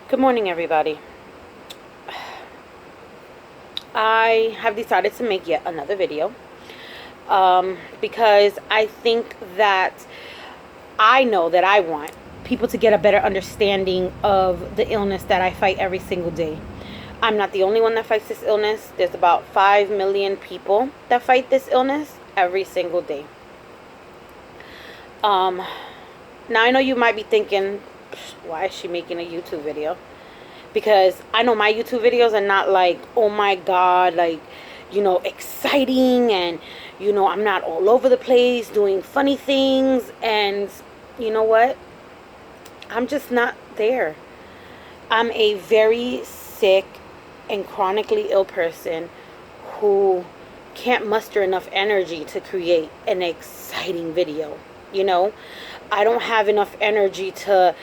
Good morning, everybody. I have decided to make yet another video because I think that I know that I want people to get a better understanding of the illness that I fight every single day. I'm not the only one that fights this illness. There's about 5 million people that fight this illness every single day. Now I know you might be thinking, why is she making a YouTube video? Because I know my YouTube videos are not like, oh my God, like, exciting, and, I'm not all over the place doing funny things. And you know what? I'm just not there. I'm a very sick and chronically ill person who can't muster enough energy to create an exciting video. I don't have enough energy to,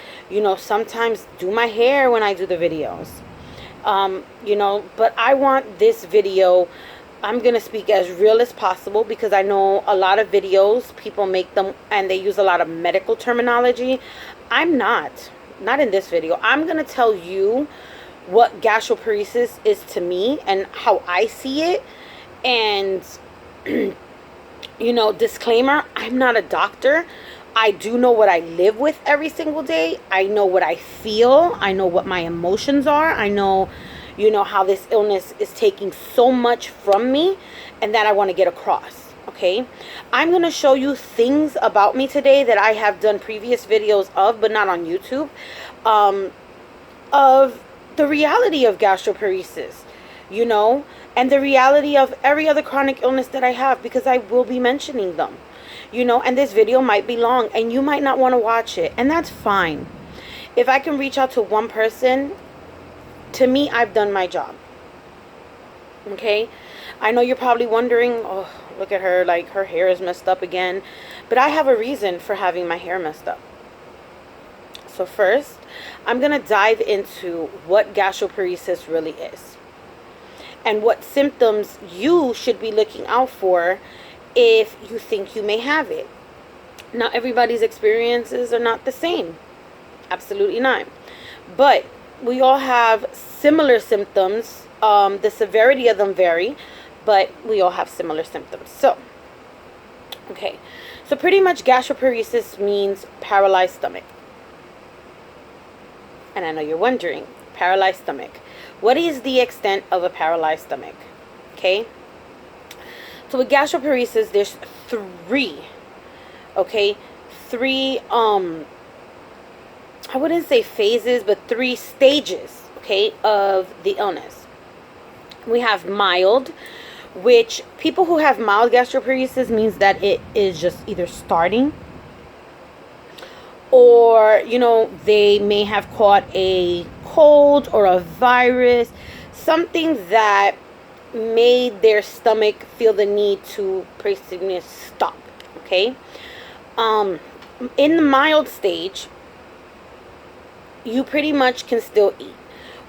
sometimes do my hair when I do the videos. But I want this video, I'm going to speak as real as possible, because I know a lot of videos, people make them and they use a lot of medical terminology. I'm not in this video. I'm going to tell you what gastroparesis is to me and how I see it. And, disclaimer, I'm not a doctor. I do know what I live with every single day. I know what I feel. I know what my emotions are. I know, how this illness is taking so much from me and that I want to get across. Okay. I'm going to show you things about me today that I have done previous videos of, but not on YouTube, of the reality of gastroparesis, and the reality of every other chronic illness that I have, because I will be mentioning them. And this video might be long and you might not want to watch it, and that's fine. If I can reach out to one person, to me, I've done my job. Okay? I know you're probably wondering, oh, look at her, like her hair is messed up again. But I have a reason for having my hair messed up. So first, I'm going to dive into what gastroparesis really is and what symptoms you should be looking out for if you think you may have it. Now, everybody's experiences are not the same. Absolutely not. But we all have similar symptoms. The severity of them vary, but we all have similar symptoms. So, okay. So pretty much gastroparesis means paralyzed stomach. And I know you're wondering, paralyzed stomach. What is the extent of a paralyzed stomach? Okay. So with gastroparesis, there's three, I wouldn't say phases, but 3 stages, of the illness. We have mild, which people who have mild gastroparesis means that it is just either starting, or, they may have caught a cold or a virus, something that made their stomach feel the need to basically stop. Okay. In the mild stage, you pretty much can still eat.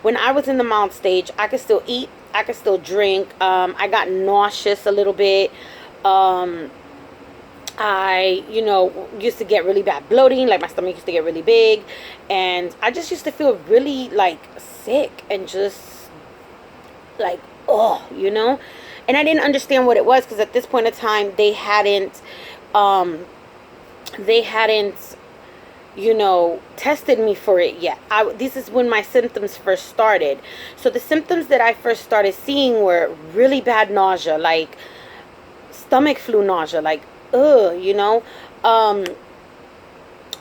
When I was in the mild stage, I could still eat, I could still drink. I got nauseous a little bit. I, used to get really bad bloating, like my stomach used to get really big, and I just used to feel really like sick and just like, oh, and I didn't understand what it was, because at this point in time they hadn't tested me for it yet. This is when my symptoms first started. So the symptoms that I first started seeing were really bad nausea, like stomach flu nausea, like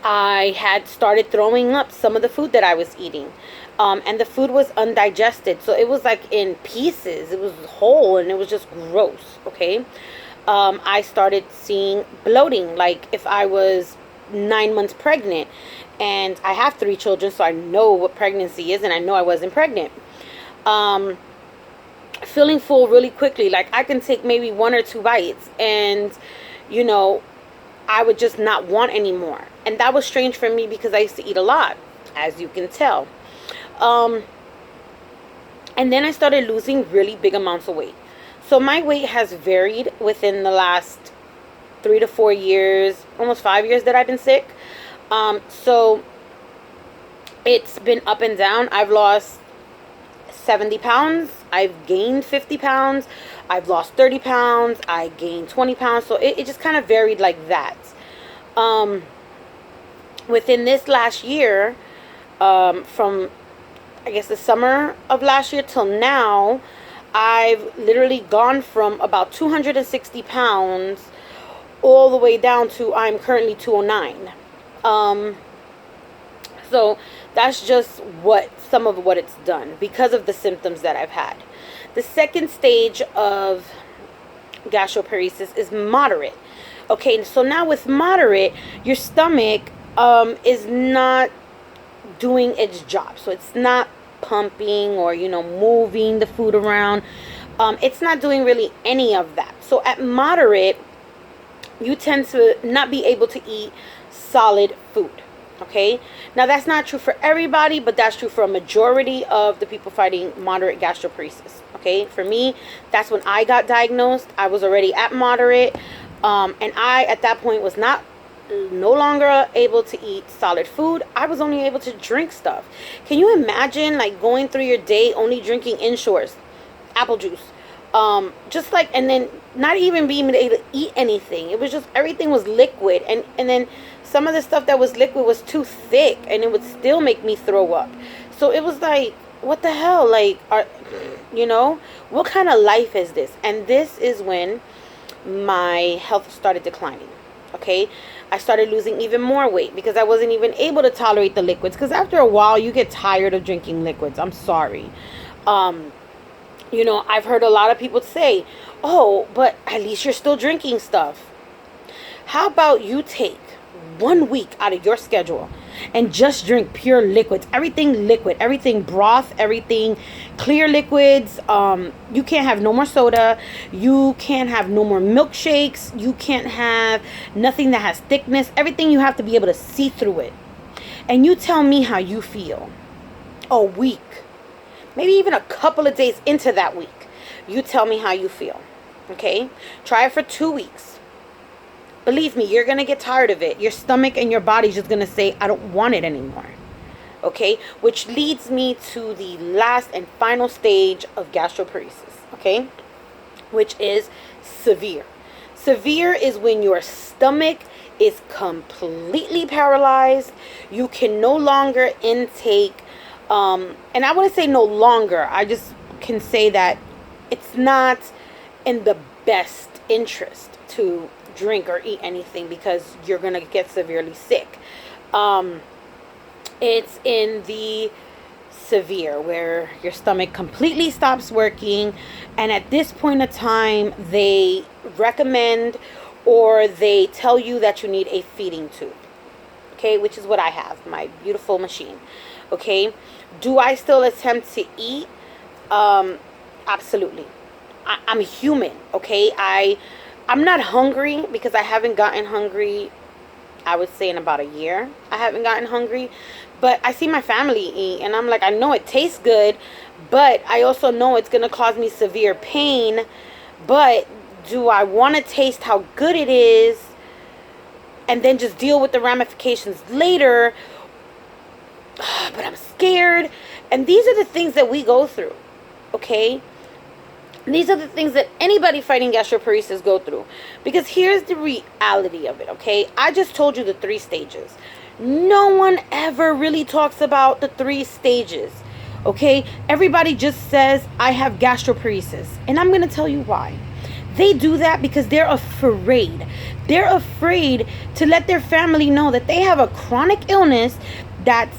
I had started throwing up some of the food that I was eating. And the food was undigested. So it was like in pieces. It was whole and it was just gross. Okay. I started seeing bloating, like if I was 9 months pregnant, and I have 3 children, so I know what pregnancy is, and I know I wasn't pregnant. Feeling full really quickly. Like I can take maybe 1 or 2 bites and, I would just not want any more. And that was strange for me because I used to eat a lot, as you can tell. And then I started losing really big amounts of weight. So my weight has varied within the last 3 to 4 years, almost 5 years that I've been sick. So It's been up and down. I've lost 70 pounds. I've gained 50 pounds. I've lost 30 pounds. I gained 20 pounds. So it just kind of varied like that. Within this last year, from I guess the summer of last year till now, I've literally gone from about 260 pounds all the way down to I'm currently 209. So that's just some of what it's done because of the symptoms that I've had. The second stage of gastroparesis is moderate. Okay, so now with moderate, your stomach is not doing its job. So it's not pumping or, moving the food around. It's not doing really any of that. So at moderate, you tend to not be able to eat solid food. Okay, now that's not true for everybody, but that's true for a majority of the people fighting moderate gastroparesis. Okay, for me, that's when I got diagnosed. I was already at moderate, and I at that point was no longer able to eat solid food. I was only able to drink stuff. Can you imagine like going through your day only drinking Inshores, apple juice, and then not even being able to eat anything? It was just, everything was liquid, and then some of the stuff that was liquid was too thick, and it would still make me throw up. So it was like, what the hell? Like, what kind of life is this? And this is when my health started declining. Okay, I started losing even more weight because I wasn't even able to tolerate the liquids. Because after a while, you get tired of drinking liquids. I'm sorry. I've heard a lot of people say, oh, but at least you're still drinking stuff. How about you take 1 week out of your schedule and just drink pure liquids? Everything liquid, everything broth, everything clear liquids. You can't have no more soda. You can't have no more milkshakes. You can't have nothing that has thickness. Everything, you have to be able to see through it. And you tell me how you feel a week, maybe even a couple of days into that week. You tell me how you feel. Okay, try it for 2 weeks. Believe me, you're going to get tired of it. Your stomach and your body's just going to say, I don't want it anymore. Okay, which leads me to the last and final stage of gastroparesis. Okay, which is severe. Severe is when your stomach is completely paralyzed. You can no longer intake, and I wouldn't say no longer. I just can say that it's not in the best interest to drink or eat anything because you're gonna get severely sick. It's in the severe where your stomach completely stops working, and at this point of time they recommend or they tell you that you need a feeding tube. Okay, which is what I have, my beautiful machine. Okay, do I still attempt to eat? Absolutely. I'm human. Okay, I'm not hungry because I haven't gotten hungry, I would say in about a year. I haven't gotten hungry, but I see my family eat and I'm like, I know it tastes good, but I also know it's going to cause me severe pain. But do I want to taste how good it is and then just deal with the ramifications later? But I'm scared. And these are the things that we go through. Okay, these are the things that anybody fighting gastroparesis go through. Because here's the reality of it, okay? I just told you the 3 stages. No one ever really talks about the 3 stages, okay? Everybody just says, I have gastroparesis. And I'm going to tell you why. They do that because they're afraid. They're afraid to let their family know that they have a chronic illness that's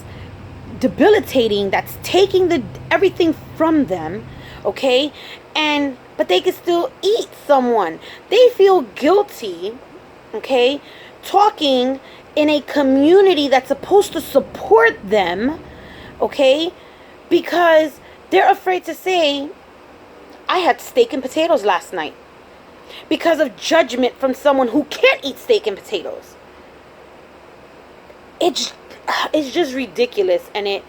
debilitating, that's taking everything from them, okay? But they can still eat someone. They feel guilty, okay, talking in a community that's supposed to support them, okay, because they're afraid to say, I had steak and potatoes last night, because of judgment from someone who can't eat steak and potatoes. It's just ridiculous, and it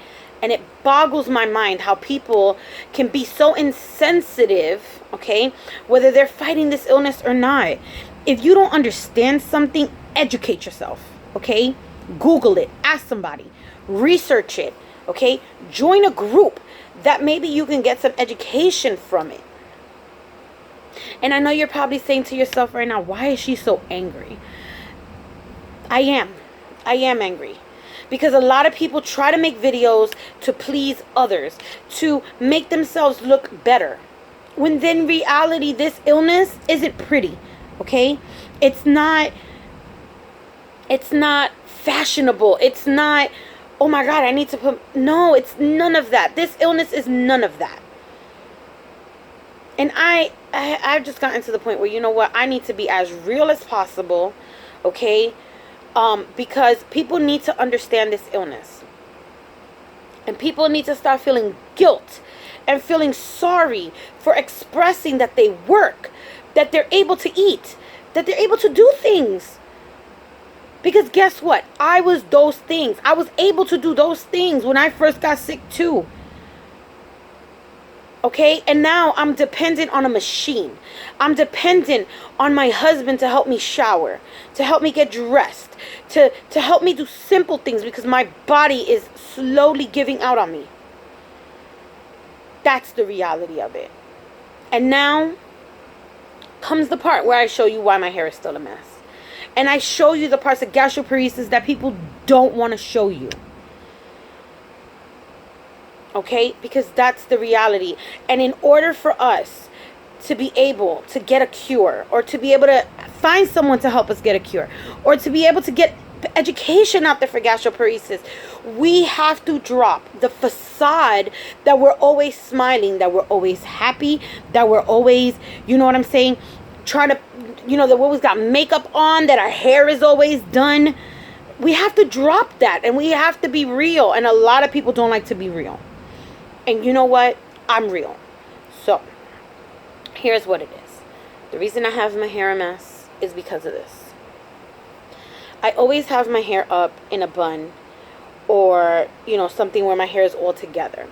boggles my mind how people can be so insensitive, okay, whether they're fighting this illness or not. If you don't understand something, educate yourself, okay? Google it, ask somebody, research it, Okay? Join a group that maybe you can get some education from it. And I know you're probably saying to yourself right now, why is she so angry? I am angry. Because a lot of people try to make videos to please others, to make themselves look better. When in reality, this illness isn't pretty, okay? It's not fashionable. It's not, oh my God, I need to put, no, it's none of that. This illness is none of that. And I've just gotten to the point where, you know what, I need to be as real as possible, okay? Because people need to understand this illness. And people need to start feeling guilt and feeling sorry for expressing that they work, that they're able to eat, that they're able to do things. Because guess what? I was those things. I was able to do those things when I first got sick too. Okay? And now I'm dependent on a machine. I'm dependent on my husband to help me shower, to help me get dressed, to help me do simple things because my body is slowly giving out on me. That's the reality of it. And now comes the part where I show you why my hair is still a mess. And I show you the parts of gastroparesis that people don't want to show you. Okay? Because that's the reality. And in order for us to be able to get a cure, or to be able to find someone to help us get a cure, or to be able to get education out there for gastroparesis, we have to drop the facade that we're always smiling, that we're always happy, that we're always, you know what I'm saying, trying to, you know, that we always got makeup on, that our hair is always done. We have to drop that, and we have to be real. And a lot of people don't like to be real. And you know what? I'm real. So here's what it is. The reason I have my hair a mess is because of this. I always have my hair up in a bun, or, you know, something where my hair is all together,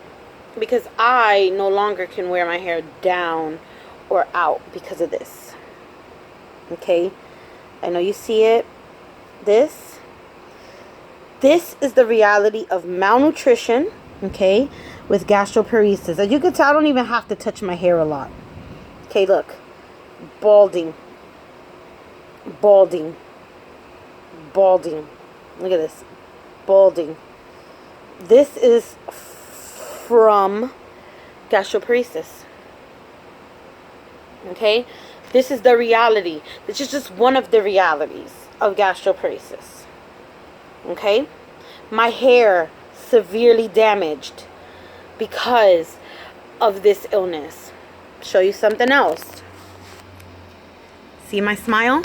because I no longer can wear my hair down or out because of this. Okay? I know you see it. This is the reality of malnutrition, okay, with gastroparesis. As you can tell, I don't even have to touch my hair a lot. Okay, look. Balding. Balding. Balding. Look at this. Balding. This is from gastroparesis. Okay? This is the reality. This is just one of the realities of gastroparesis. Okay? My hair severely damaged because of this illness. Show you something else. See my smile?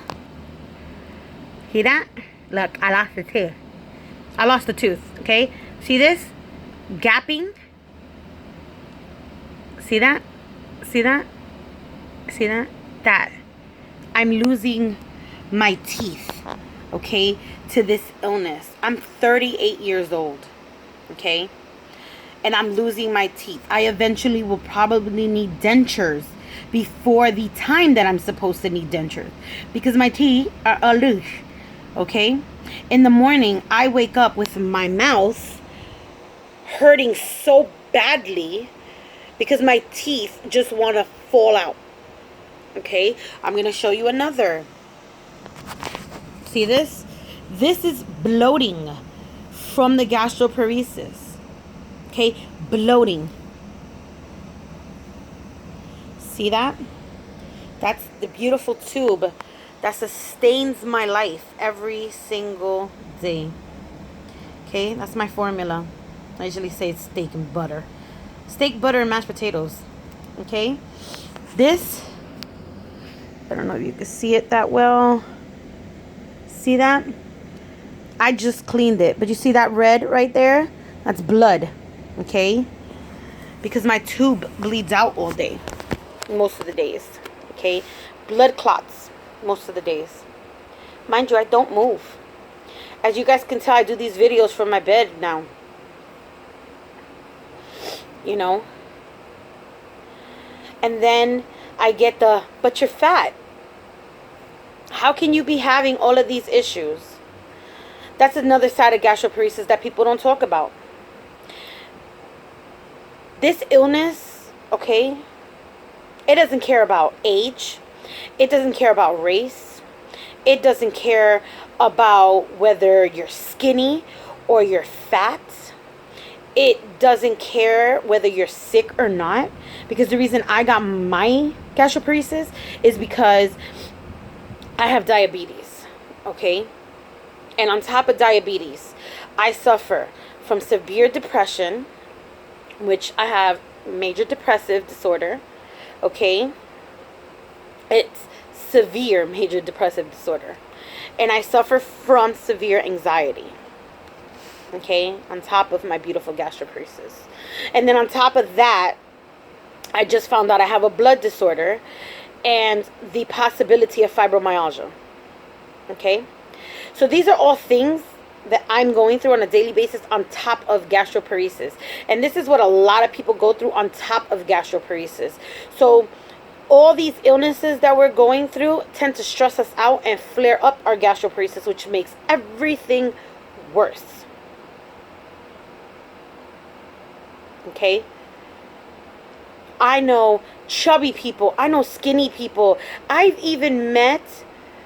See that? Look, I lost the tooth. I lost the tooth, okay? See this? Gapping. See that? See that? See that? That. I'm losing my teeth, okay, to this illness. I'm 38 years old, okay? And I'm losing my teeth. I eventually will probably need dentures before the time that I'm supposed to need dentures, because my teeth are loose, okay? In the morning, I wake up with my mouth hurting so badly because my teeth just want to fall out. Okay, I'm going to show you another. See this? This is bloating from the gastroparesis. Okay, bloating. See that? That's the beautiful tube that sustains my life every single day. Okay, that's my formula. I usually say it's steak and butter. Steak, butter, and mashed potatoes. Okay, this, I don't know if you can see it that well. See that? I just cleaned it, but you see that red right there? That's blood. Okay, because my tube bleeds out all day, most of the days. Okay, blood clots most of the days. Mind you, I don't move. As you guys can tell, I do these videos from my bed now. You know? And then I get the, but you're fat. How can you be having all of these issues? That's another side of gastroparesis that people don't talk about. This illness, okay, it doesn't care about age. It doesn't care about race. It doesn't care about whether you're skinny or you're fat. It doesn't care whether you're sick or not. Because the reason I got my gastroparesis is because I have diabetes. Okay? And on top of diabetes, I suffer from severe depression, which I have major depressive disorder. Okay? It's severe major depressive disorder. And I suffer from severe anxiety. Okay? On top of my beautiful gastroparesis. And then on top of that, I just found out I have a blood disorder and the possibility of fibromyalgia. Okay? So these are all things that I'm going through on a daily basis on top of gastroparesis. And this is what a lot of people go through on top of gastroparesis. So all these illnesses that we're going through tend to stress us out and flare up our gastroparesis, which makes everything worse. Okay? I know chubby people. I know skinny people. I've even met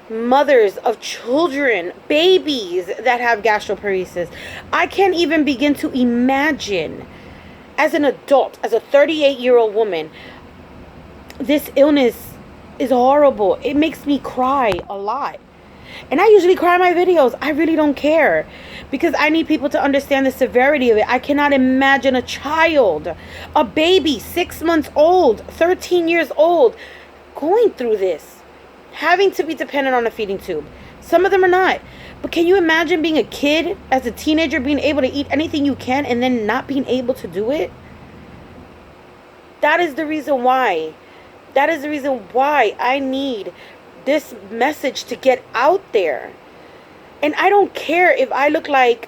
mothers of children, babies that have gastroparesis. I can't even begin to imagine, as an adult, as a 38-year-old woman, this illness is horrible. It makes me cry a lot. And I usually cry in my videos. I really don't care. Because I need people to understand the severity of it. I cannot imagine a child, a baby, 6 months old, 13 years old, going through this. Having to be dependent on a feeding tube. Some of them are not. But can you imagine being a kid, as a teenager, being able to eat anything you can and then not being able to do it? That is the reason why. That is the reason why I need this message to get out there. And I don't care if I look like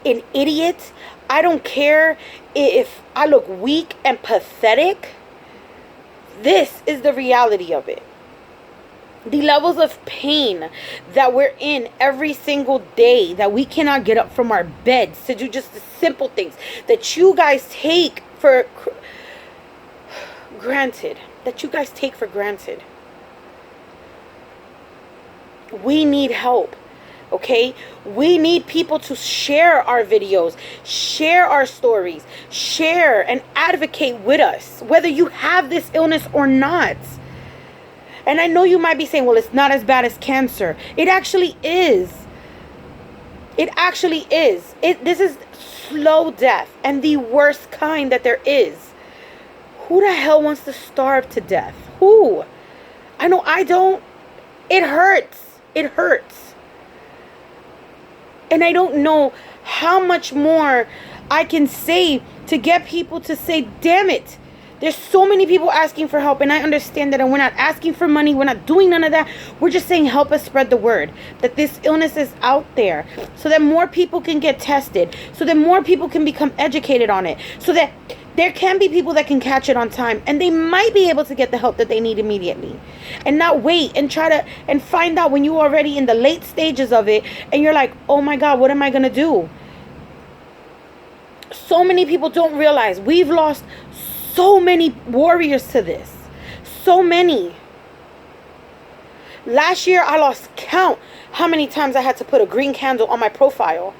an idiot. I don't care if I look weak and pathetic. This is the reality of it. The levels of pain that we're in every single day, that we cannot get up from our beds to do just the simple things that you guys take for granted. That you guys take for granted. We need help. Okay? We need people to share our videos, share our stories, share and advocate with us, whether you have this illness or not. And I know you might be saying, well, it's not as bad as cancer. It actually is. It actually is. This is slow death, and the worst kind that there is. Who the hell wants to starve to death? Who? I know I don't. It hurts. It hurts. And I don't know how much more I can say to get people to say, damn it. There's so many people asking for help, and I understand that, and we're not asking for money. We're not doing none of that. We're just saying help us spread the word that this illness is out there so that more people can get tested, so that more people can become educated on it, so that there can be people that can catch it on time, and they might be able to get the help that they need immediately and not wait and try to and find out when you're already in the late stages of it and you're like, oh my God, what am I going to do? So many people don't realize we've lost so many warriors to this. So many. Last year, I lost count how many times I had to put a green candle on my profile.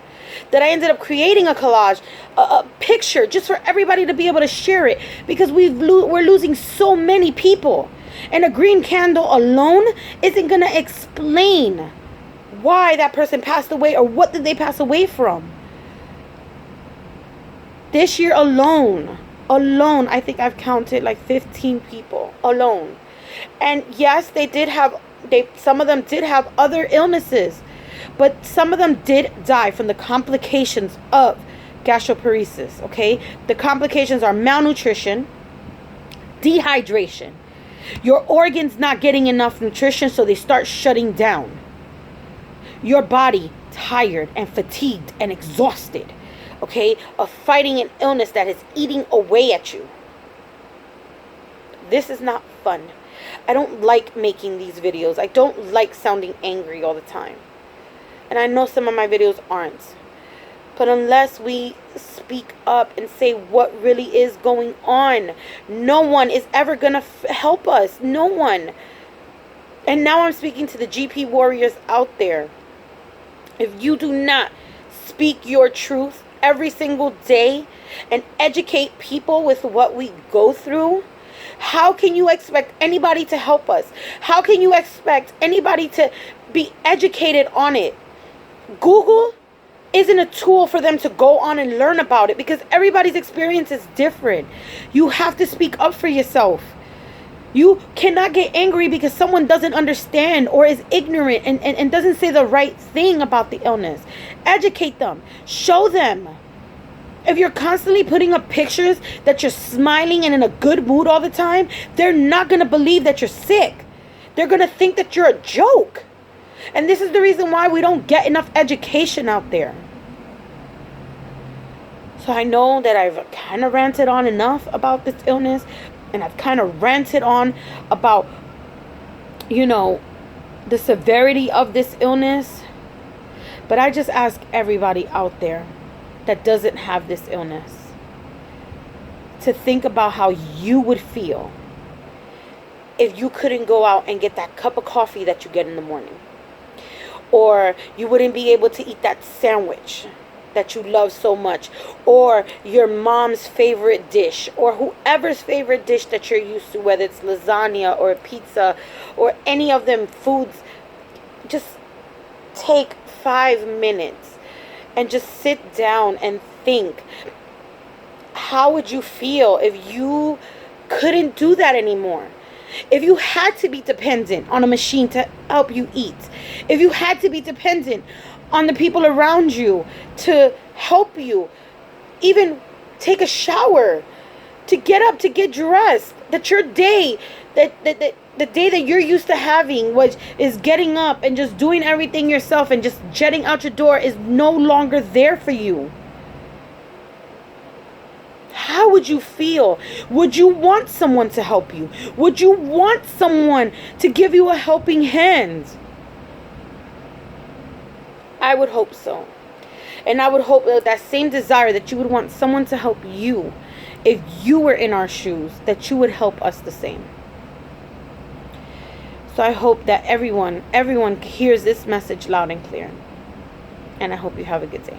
That I ended up creating a collage, a picture, just for everybody to be able to share it. Because we're losing so many people. And a green candle alone isn't going to explain why that person passed away or what did they pass away from. This year alone, I think I've counted like 15 people alone. And yes, some of them did have other illnesses, but some of them did die from the complications of gastroparesis, okay? The complications are malnutrition, dehydration, your organs not getting enough nutrition, so they start shutting down. Your body tired and fatigued and exhausted, okay, of fighting an illness that is eating away at you. This is not fun. I don't like making these videos. I don't like sounding angry all the time. And I know some of my videos aren't. But unless we speak up and say what really is going on, no one is ever going to help us. No one. And now I'm speaking to the GP warriors out there. If you do not speak your truth every single day and educate people with what we go through, how can you expect anybody to help us? How can you expect anybody to be educated on it? Google isn't a tool for them to go on and learn about it, because everybody's experience is different. You have to speak up for yourself. You cannot get angry because someone doesn't understand or is ignorant and doesn't say the right thing about the illness. Educate them. Show them. If you're constantly putting up pictures that you're smiling and in a good mood all the time, they're not going to believe that you're sick. They're going to think that you're a joke. And this is the reason why we don't get enough education out there. So I know that I've kind of ranted on enough about this illness. And I've kind of ranted on about, the severity of this illness. But I just ask everybody out there that doesn't have this illness to think about how you would feel if you couldn't go out and get that cup of coffee that you get in the morning. Or you wouldn't be able to eat that sandwich that you love so much, or your mom's favorite dish, or whoever's favorite dish that you're used to, whether it's lasagna or pizza or any of them foods. Just take 5 minutes and just sit down and think, how would you feel if you couldn't do that anymore? If you had to be dependent on a machine to help you eat, if you had to be dependent on the people around you to help you, even take a shower, to get up, to get dressed, that your day, that the day that you're used to having is getting up and just doing everything yourself and just jetting out your door is no longer there for you. How would you feel? Would you want someone to help you? Would you want someone to give you a helping hand? I would hope so. And I would hope that same desire that you would want someone to help you, if you were in our shoes, that you would help us the same. So I hope that everyone hears this message loud and clear. And I hope you have a good day.